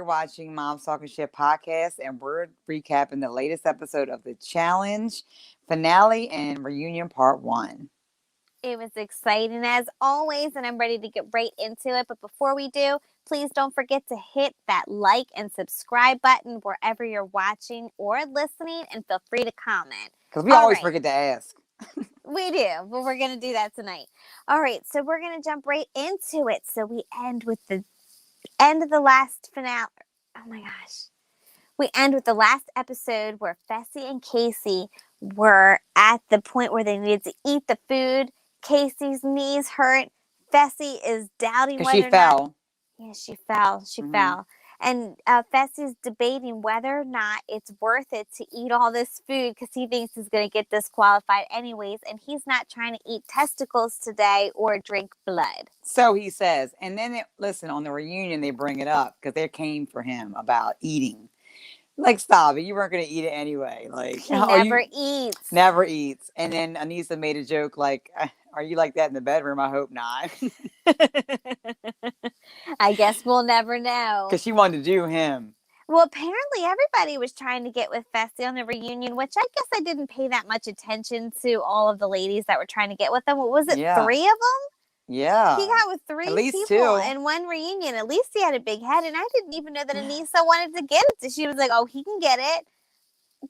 You're watching Mom's Talking Shit podcast, and we're recapping the latest episode of the challenge finale and reunion part one. It was exciting as always, and I'm ready to get right into it. But before we do, please don't forget to hit that like and subscribe button wherever you're watching or listening, and feel free to comment. Because we All always right. forget to ask. We do, but we're going to do that tonight. All right, so we're going to jump right into it. So we end with the end of the last finale. Oh my gosh. We end with the last episode where Fessy and Casey were at the point where they needed to eat the food. Casey's knees hurt. Fessy is doubting Because whether she or not. fell. Yeah, she fell. She fell. And Fessy's debating whether or not it's worth it to eat all this food because he thinks he's going to get disqualified anyways. And he's not trying to eat testicles today or drink blood. So he says. And then, listen, on the reunion, they bring it up because they came for him about eating. Like, stop it. You weren't going to eat it anyway. Like, He never eats. Never eats. And then Anissa made a joke like, are you like that in the bedroom? I hope not. I guess we'll never know. Because she wanted to do him. Well, apparently everybody was trying to get with Fessy on the reunion, which I guess I didn't pay that much attention to all of the ladies that were trying to get with them. What was it, 3 of them? Yeah. He got with 3 At least people 2. in one reunion. At least he had a big head, and I didn't even know that Anissa wanted to get it. She was like, oh, he can get it.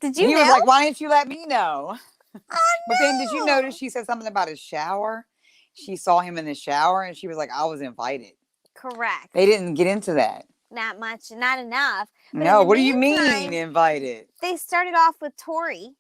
Did you know? He was like, why didn't you let me know? I But then did you notice she said something about his shower? She saw him in the shower, and she was like, I was invited. Correct. They didn't get into that. Not much, not enough. But no, what do you mean invited? They started off with Tori,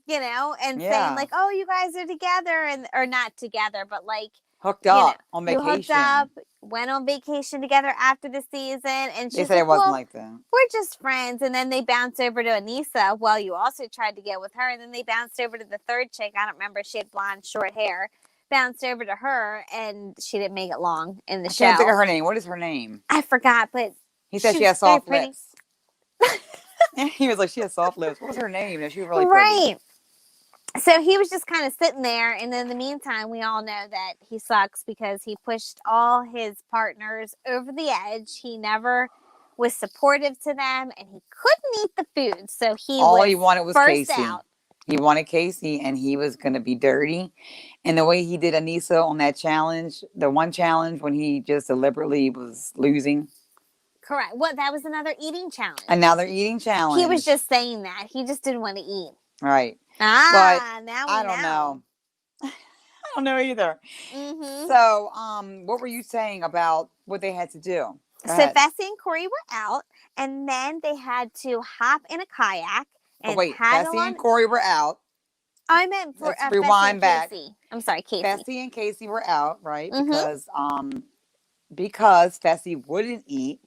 and saying like, oh, you guys are together, or not together, but like hooked up on vacation. You hooked up, went on vacation together after the season, and they said it wasn't like that. We're just friends, and then they bounced over to Anissa. Well, you also tried to get with her, and then they bounced over to the third chick. I don't remember. She had blonde, short hair. Bounced over to her, and she didn't make it long in the show. I can't think of her name. What is her name? I forgot, but he said she has soft lips. He was like, she has soft lips. What was her name? She was really pretty. Right. So he was just kind of sitting there, and in the meantime, we all know that he sucks because he pushed all his partners over the edge. He never was supportive to them, and he couldn't eat the food. So all he wanted was Casey. Out. He wanted Casey, and he was going to be dirty. And the way he did Anissa on that challenge, the one challenge when he just deliberately was losing. Correct. Well, that was another eating challenge. Another eating challenge. He was just saying that. He just didn't want to eat. Right. But now I don't know. I don't know either. Mm-hmm. So, what were you saying about what they had to do? So Fessy and Corey were out, and then they had to hop in a kayak and Fessy and Corey were out. I meant for rewind back. Casey. I'm sorry, Casey. Fessy and Casey were out, right? Mm-hmm. Because Fessy wouldn't eat,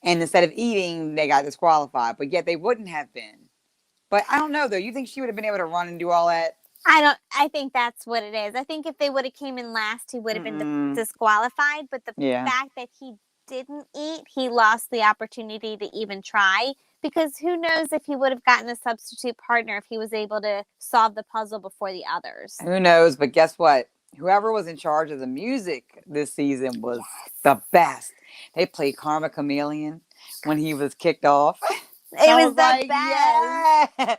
and instead of eating, they got disqualified. But yet they wouldn't have been. But I don't know, though. You think she would have been able to run and do all that? I think that's what it is. I think if they would have came in last, he would have been disqualified. But the fact that he didn't eat, he lost the opportunity to even try. Because who knows if he would have gotten a substitute partner if he was able to solve the puzzle before the others. Who knows? But guess what? Whoever was in charge of the music this season was the best. They played Karma Chameleon when he was kicked off. It was the best. Yeah.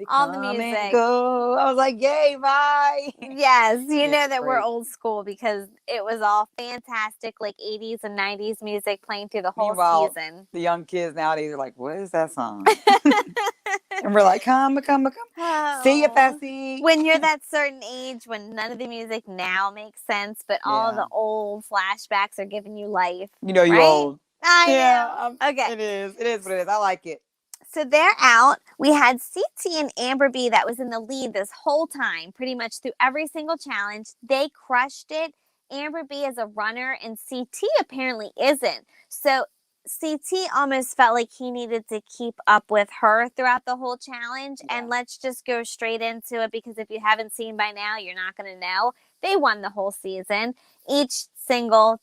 All the music. Go. I was like, yay, bye. Yes, you know that we're old school because it was all fantastic, like 80s and 90s music playing through the whole season. The young kids nowadays are like, what is that song? And we're like, come. Oh. See you, Fessy. When you're that certain age, when none of the music now makes sense, but all the old flashbacks are giving you life. You know you're old. I know. Okay. It is what it is. I like it. So they're out. We had CT and Amber B that was in the lead this whole time, pretty much through every single challenge. They crushed it. Amber B is a runner, and CT apparently isn't. So CT almost felt like he needed to keep up with her throughout the whole challenge. Yeah. And let's just go straight into it because if you haven't seen by now, you're not going to know. They won the whole season. Each single,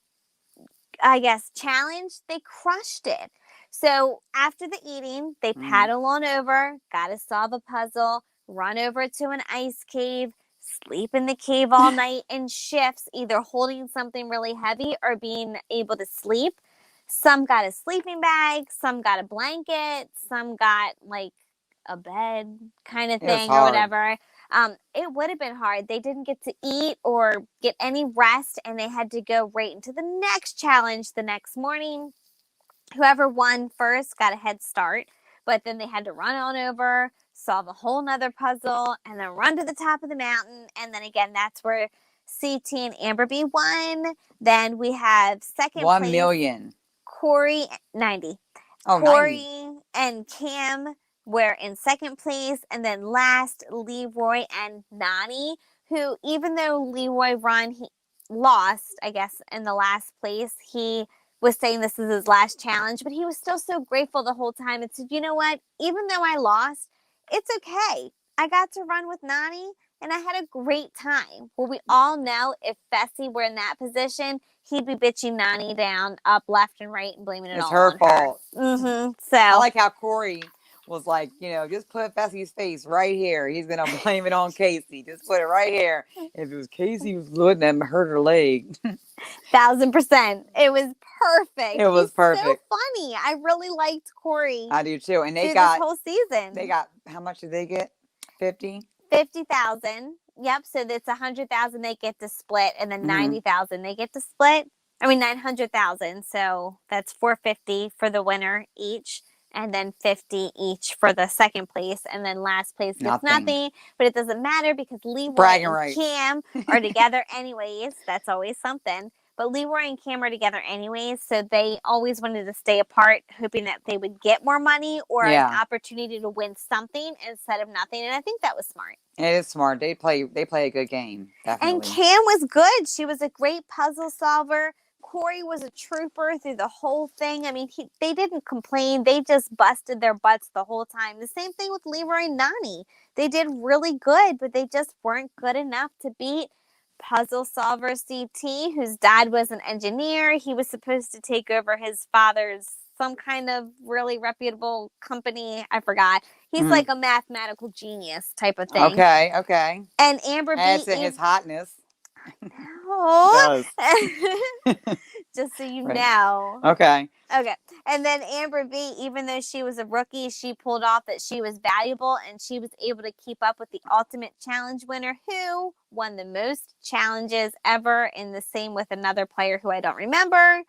challenge, they crushed it. So after the eating, they paddle on over, got to solve a puzzle, run over to an ice cave, sleep in the cave all night in shifts, either holding something really heavy or being able to sleep. Some got a sleeping bag, some got a blanket, some got like a bed kind of It was thing or hard. whatever. It would have been hard. They didn't get to eat or get any rest, and they had to go right into the next challenge the next morning. Whoever won first got a head start, but then they had to run on over, solve a whole nother puzzle, and then run to the top of the mountain. And then again, that's where CT and Amber B won. Then we have second 1 place million. Corey 90. Oh, 90. Corey and Cam were in second place, and then last Leroy and Nani, who even though Leroy he lost, I guess, in the last place, he was saying this is his last challenge, but he was still so grateful the whole time and said, you know what, even though I lost, it's okay. I got to run with Nani and I had a great time. Well, we all know if Fessy were in that position, he'd be bitching Nani down, up, left, and right, and blaming it It's all her on fault. her. So I like how Corey was like, just put Fessy's face right here. He's gonna blame it on Casey. Just put it right here. If it was Casey who wouldn't have hurt her leg. 1,000%. It was perfect. It was perfect. So funny. I really liked Corey. I do too. And this whole season. They got, how much did they get? 50? 50,000. Yep. So that's 100,000 they get to split, and then Mhm. 90,000 they get to split. I mean 900,000. So that's 450 for the winner each, and then 50 each for the second place, and then last place gets nothing. But it doesn't matter because Leroy and Cam are together anyways. That's always something. But Leroy and Cam are together anyways, so they always wanted to stay apart, hoping that they would get more money or an opportunity to win something instead of nothing. And I think that was smart. It is smart. They play a good game. Definitely. And Cam was good. She was a great puzzle solver. Corey was a trooper through the whole thing. I mean, they didn't complain. They just busted their butts the whole time. The same thing with Leroy and Nani. They did really good, but they just weren't good enough to beat puzzle solver CT, whose dad was an engineer. He was supposed to take over his father's some kind of really reputable company. I forgot. He's like a mathematical genius type of thing. Okay. And Amber adds to his hotness. Oh, just so you know. Okay. And then Amber B, even though she was a rookie, she pulled off that she was valuable, and she was able to keep up with the ultimate challenge winner, who won the most challenges ever, in the same with another player who I don't remember.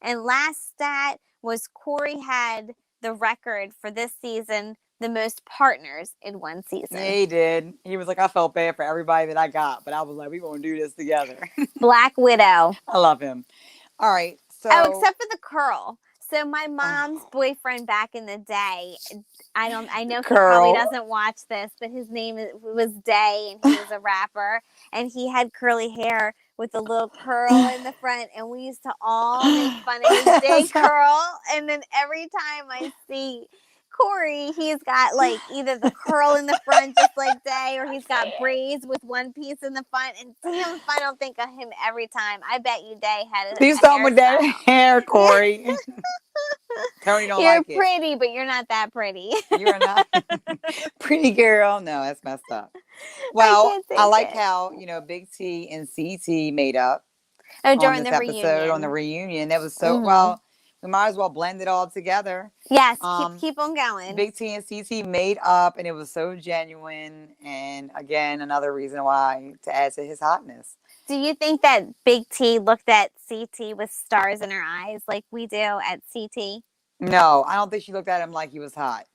And last stat was Corey had the record for this season, the most partners in one season. Yeah, he did. He was like, I felt bad for everybody that I got, but I was like, we're going to do this together. Black Widow. I love him. All right. So, except for the curl. So my mom's boyfriend back in the day, I know he probably doesn't watch this, but his name was Day, and he was a rapper, and he had curly hair with a little curl in the front, and we used to all make fun of his Day curl. And then every time I see Corey, he's got like either the curl in the front just like Day, or he's got braids with one piece in the front. And damn if I don't think of him every time. I bet you Day had a do something with that hair, Corey. Tony don't like it. You're pretty, but you're not that pretty. You're not pretty girl. No, that's messed up. Well, I like how, Big T and CT made up. During the reunion. On the reunion. That was so well. We might as well blend it all together. Yes, keep on going. Big T and CT made up, and it was so genuine. And again, another reason why to add to his hotness. Do you think that Big T looked at CT with stars in her eyes like we do at CT? No, I don't think she looked at him like he was hot.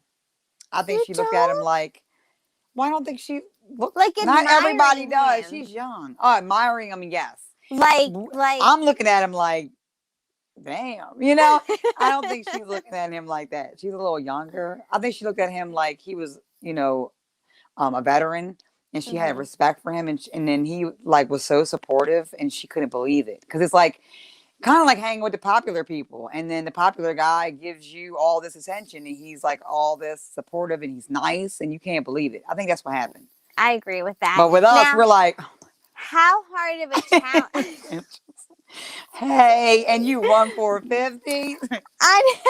I think she looked at him like, well, I don't think she looked like not everybody does. Him. She's young. Oh, admiring him, yes. Like I'm looking at him like, damn, I don't think she's looking at him like that. She's a little younger. I think she looked at him like he was, a veteran, and she had respect for him, and then he like was so supportive, and she couldn't believe it, because it's like kind of like hanging with the popular people, and then the popular guy gives you all this attention, and he's like all this supportive, and he's nice, and you can't believe it. I think that's what happened. I agree with that. But with us, we're like, how hard of a challenge? Hey, and you won 450. I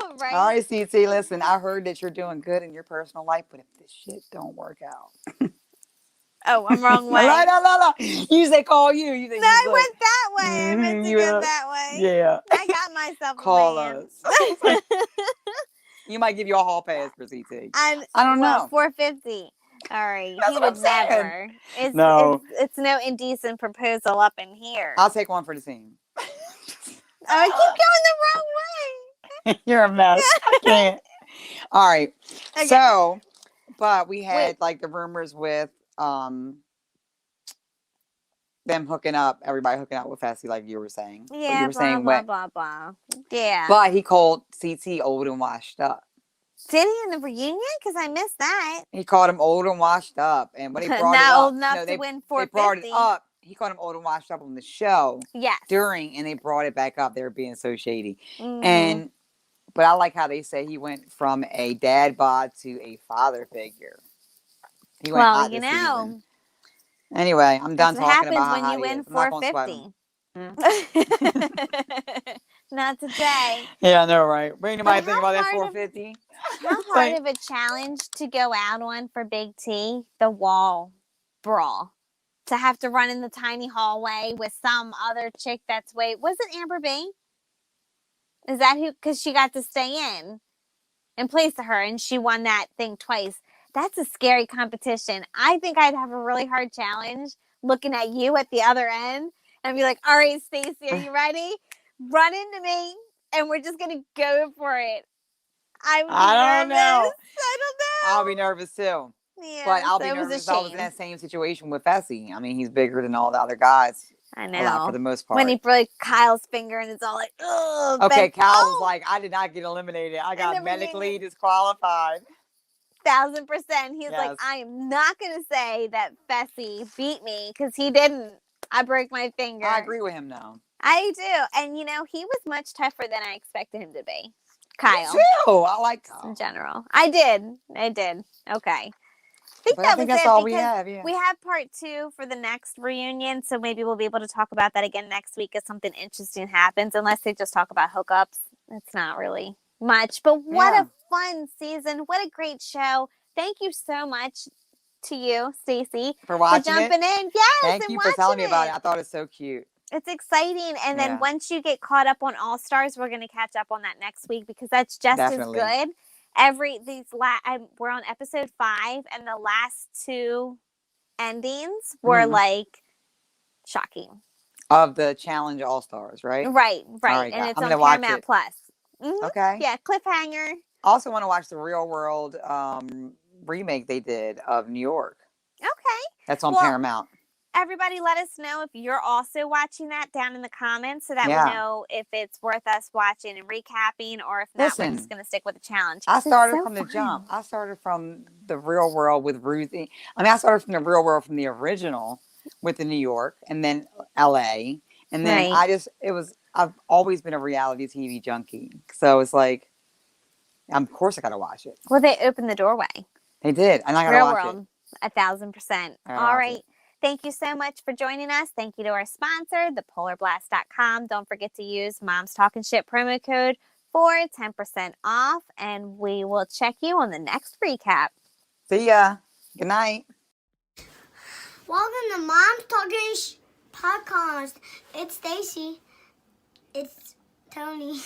know, right? All right, CT, listen, I heard that you're doing good in your personal life, but if this shit don't work out. Oh, I'm wrong way. La. You say call you. You think No, I went that way. I meant to you go went- that way. Yeah. I got myself Call a man. us. You might give you a hall pass for CT. I don't know. $450. All right, That's he what would I'm saying. never. No. It's no indecent proposal up in here. I'll take one for the team. I keep going the wrong way. You're a mess. I can't. All right. Okay. So, but we had Wait. like the rumors with them hooking up, everybody hooking up with Fessy, like you were saying. But Yeah, you were blah, saying blah, what? blah, blah. Yeah. But he called CT old and washed up. Did he in the reunion? Because I missed that. He called him old and washed up, and when they brought Not it up, old enough to they win they brought it $450. up. He called him old and washed up on the show. Yes. During, and they brought it back up. They were being so shady, Mhm. but I like how they say he went from a dad bod to a father figure. He went Well, hot you this know, season. Anyway, I'm done that's what talking happens about how when hot you he win is. I'm not gonna sweat him. $450. Not today. Yeah, I know, right? But anybody But think how about that hard of- 450? How hard of a challenge to go out on for Big T? The wall brawl. To have to run in the tiny hallway with some other chick that's was it Amber B? Is that who? Because she got to stay in place of her and she won that thing twice. That's a scary competition. I think I'd have a really hard challenge looking at you at the other end and be like, all right, Stacey, are you ready? Run into me and we're just going to go for it. I would be I don't nervous. know. I don't know. I'll be nervous too. Yeah, But I'll be so it was a nervous if I was in shame. that same situation with Fessy. I mean, he's bigger than all the other guys. I A lot know. for the most part. When he broke Kyle's finger and it's all like, ugh. Okay, Kyle was oh, like, I did not get eliminated. I got the medically reunion. disqualified. 1,000%. He's like, Yes. I am not going to say that Fessy beat me because he didn't. I broke my finger. I agree with him now. I do. And, you know, he was much tougher than I expected him to be. Kyle. Me too. I like Kyle. In general. I did. Okay. I think that's all we have. Yeah. We have part 2 for the next reunion, so maybe we'll be able to talk about that again next week if something interesting happens, unless they just talk about hookups. It's not really much, but what a fun season. What a great show. Thank you so much to you, Stacey, for watching jumping in. Yes, Thank you for telling me about it. I thought it was so cute. It's exciting. And then once you get caught up on All Stars, we're going to catch up on that next week because that's just Definitely. as good. We're on episode 5, and the last 2 endings were like shocking. Of the Challenge All Stars, right? Right. Right, and it's I'm on gonna watch Paramount it. Plus. Mm-hmm. Okay. Yeah, cliffhanger. Also want to watch the Real World remake they did of New York. Okay. That's on Paramount. Everybody let us know if you're also watching that down in the comments so that we know if it's worth us watching and recapping, or if not, we're just going to stick with the challenge. I started from the jump. I started from the Real World with Ruthie. I mean, I started from the Real World from the original with the New York and then LA. And then I've always been a reality TV junkie. So it's like, of course I got to watch it. Well, they opened the doorway. They did. And I got to watch it. 1,000%. All right. Thank you so much for joining us. Thank you to our sponsor, thepolarblast.com. Don't forget to use Mom's Talking Shit promo code for 10% off. And we will check you on the next recap. See ya. Good night. Welcome to Mom's Talking Podcast. It's Stacy. It's Tony.